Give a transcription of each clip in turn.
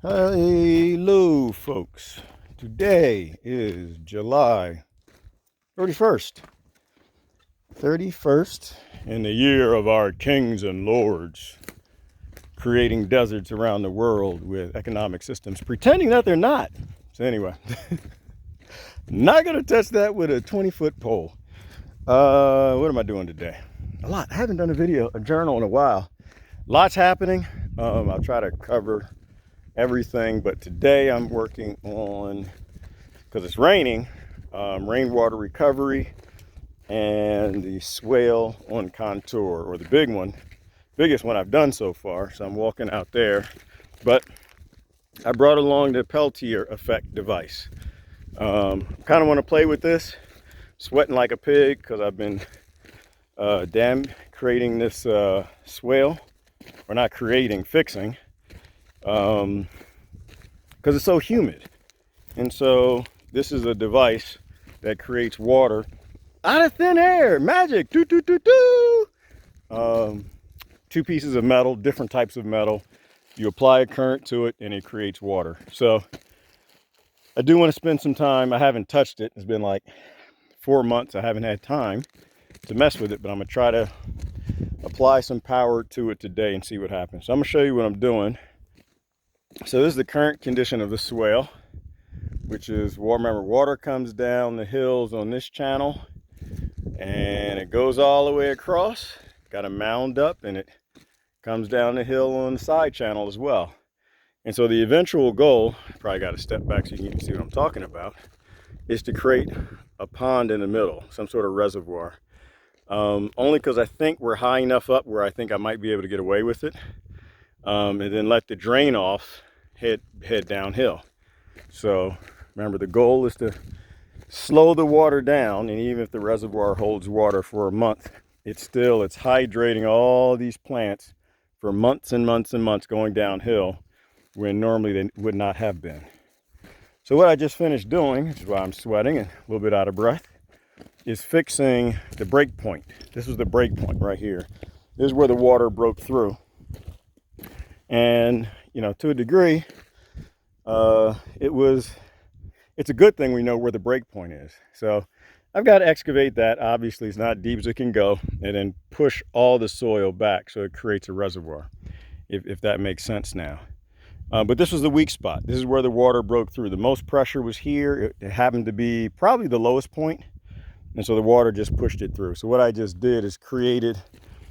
Hello, folks. Today is July 31st. 31st in the year of our kings and lords, creating deserts around the world with economic systems, pretending that they're not. So anyway, not going to touch that with a 20-foot pole. What am I doing today? A lot. I haven't done a journal in a while. Lots happening. I'll try to cover everything, but today I'm working on, because it's raining, rainwater recovery and the swale on contour, or the biggest one I've done so far. So I'm walking out there, but I brought along the Peltier effect device. Kind of want to play with this, sweating like a pig because I've been creating this swale, or not creating, fixing, because it's so humid. And so this is a device that creates water out of thin air. Magic. Doo, doo, doo, doo. Two pieces of metal, different types of metal. You apply a current to it and it creates water. So I do want to spend some time. I haven't touched it. It's been like 4 months. I haven't had time to mess with it, but I'm going to try to apply some power to it today and see what happens. So I'm going to show you what I'm doing. So this is the current condition of the swale, which is, remember, water comes down the hills on this channel and it goes all the way across, got a mound up, and it comes down the hill on the side channel as well. And so the eventual goal, probably got to step back so you can see what I'm talking about, is to create a pond in the middle, some sort of reservoir. Only because I think we're high enough up where I think I might be able to get away with it, and then let the drain off, head downhill. So remember, the goal is to slow the water down, and even if the reservoir holds water for a month, it's hydrating all these plants for months and months and months going downhill when normally they would not have been. So what I just finished doing, which is why I'm sweating and a little bit out of breath, is fixing the break point. This was the break point right here. This is where the water broke through. And, to a degree, it's a good thing we know where the break point is. So I've got to excavate that. Obviously, it's not deep as it can go, and then push all the soil back so it creates a reservoir, if that makes sense now. But this was the weak spot. This is where the water broke through. The most pressure was here. It happened to be probably the lowest point, and so the water just pushed it through. So what I just did is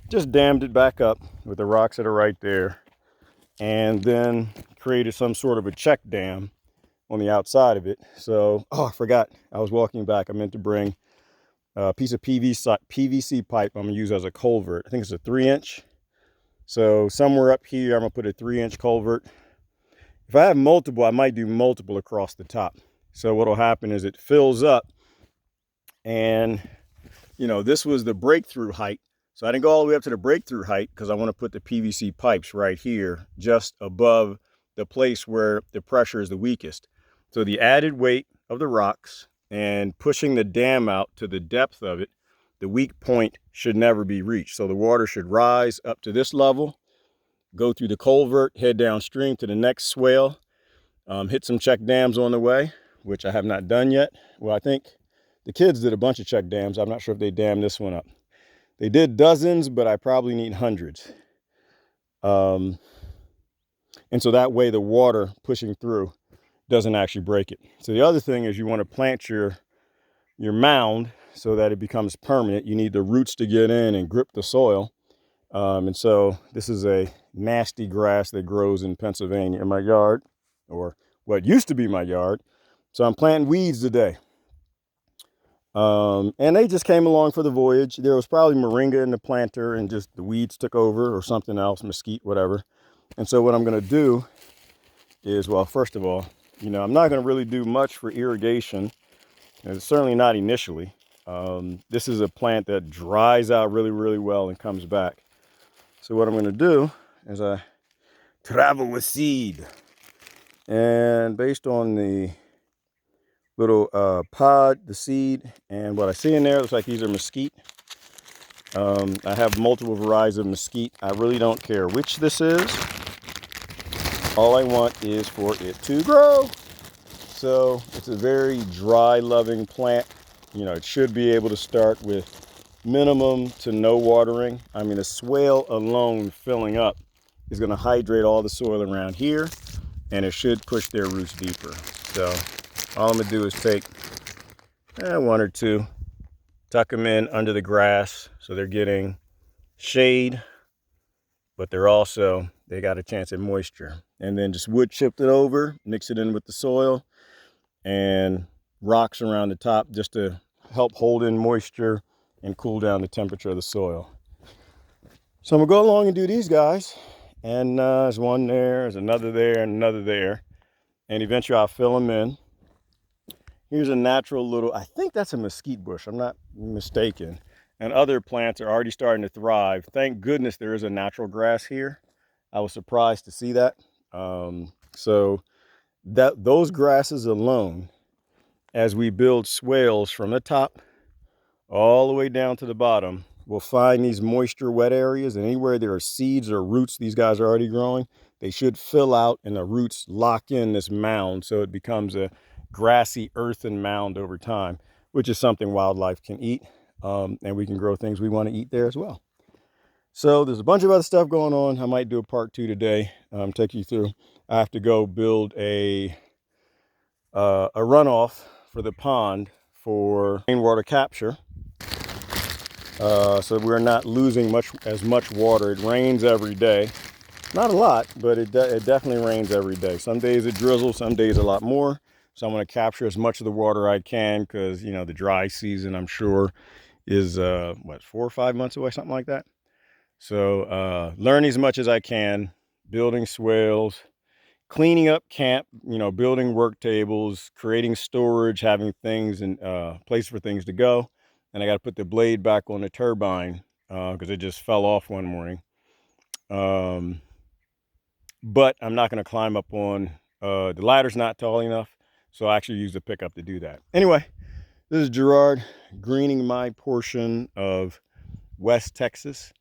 just dammed it back up with the rocks that are right there, and then created some sort of a check dam on the outside of it. So, I forgot, I was walking back. I meant to bring a piece of PVC pipe I'm gonna use as a culvert. I think it's a 3-inch. So somewhere up here, I'm gonna put a 3-inch culvert. If I have multiple, I might do multiple across the top. So what'll happen is it fills up, and this was the breakthrough height. So I didn't go all the way up to the breakthrough height because I want to put the PVC pipes right here, just above the place where the pressure is the weakest. So the added weight of the rocks and pushing the dam out to the depth of it, the weak point should never be reached. So the water should rise up to this level, go through the culvert, head downstream to the next swale, hit some check dams on the way, which I have not done yet. Well, I think the kids did a bunch of check dams. I'm not sure if they dammed this one up. They did dozens, but I probably need hundreds. And so that way the water pushing through doesn't actually break it. So the other thing is, you want to plant your mound so that it becomes permanent. You need the roots to get in and grip the soil. And so this is a nasty grass that grows in Pennsylvania in my yard, or what used to be my yard. So I'm planting weeds today. And they just came along for the voyage. There was probably moringa in the planter, and just the weeds took over, or something else, mesquite, whatever. And so what I'm going to do is, well, first of all, I'm not going to really do much for irrigation. And certainly not initially. This is a plant that dries out really, really well and comes back. So what I'm going to do is I travel with seed. And based on the little pod, the seed, and what I see in there, looks like these are mesquite. I have multiple varieties of mesquite. I really don't care which this is. All I want is for it to grow. So it's a very dry loving plant. You know, it should be able to start with minimum to no watering. I mean, a swale alone filling up is going to hydrate all the soil around here, and it should push their roots deeper. So all I'm going to do is take one or two, tuck them in under the grass so they're getting shade, but they got a chance at moisture. And then just wood chipped it over, mix it in with the soil, and rocks around the top just to help hold in moisture and cool down the temperature of the soil. So I'm gonna go along and do these guys, and there's one there, there's another there, and another there, and eventually I'll fill them in. Here's a natural little, I think that's a mesquite bush, I'm not mistaken, and other plants are already starting to thrive. Thank goodness there is a natural grass here. I was surprised to see that. So those grasses alone, as we build swales from the top all the way down to the bottom, we'll find these moisture wet areas, and anywhere there are seeds or roots these guys are already growing, they should fill out and the roots lock in this mound, so it becomes a grassy earthen mound over time, which is something wildlife can eat, and we can grow things we want to eat there as well. So there's a bunch of other stuff going on. I might do a part 2 today, take you through. I have to go build a runoff for the pond for rainwater capture, so we're not losing as much water. It rains every day, not a lot, but it definitely rains every day. Some days it drizzles, some days a lot more. So I'm going to capture as much of the water I can, because you know the dry season, I'm sure, is 4 or 5 months away, something like that. So learning as much as I can, building swales, cleaning up camp, you know, building work tables, creating storage, having things and place for things to go. And I got to put the blade back on the turbine because it just fell off one morning. But I'm not going to climb up on, the ladder's not tall enough, so I actually use the pickup to do that. Anyway, this is Gerard greening my portion of West Texas,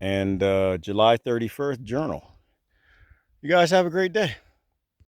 and July 31st journal. You guys have a great day.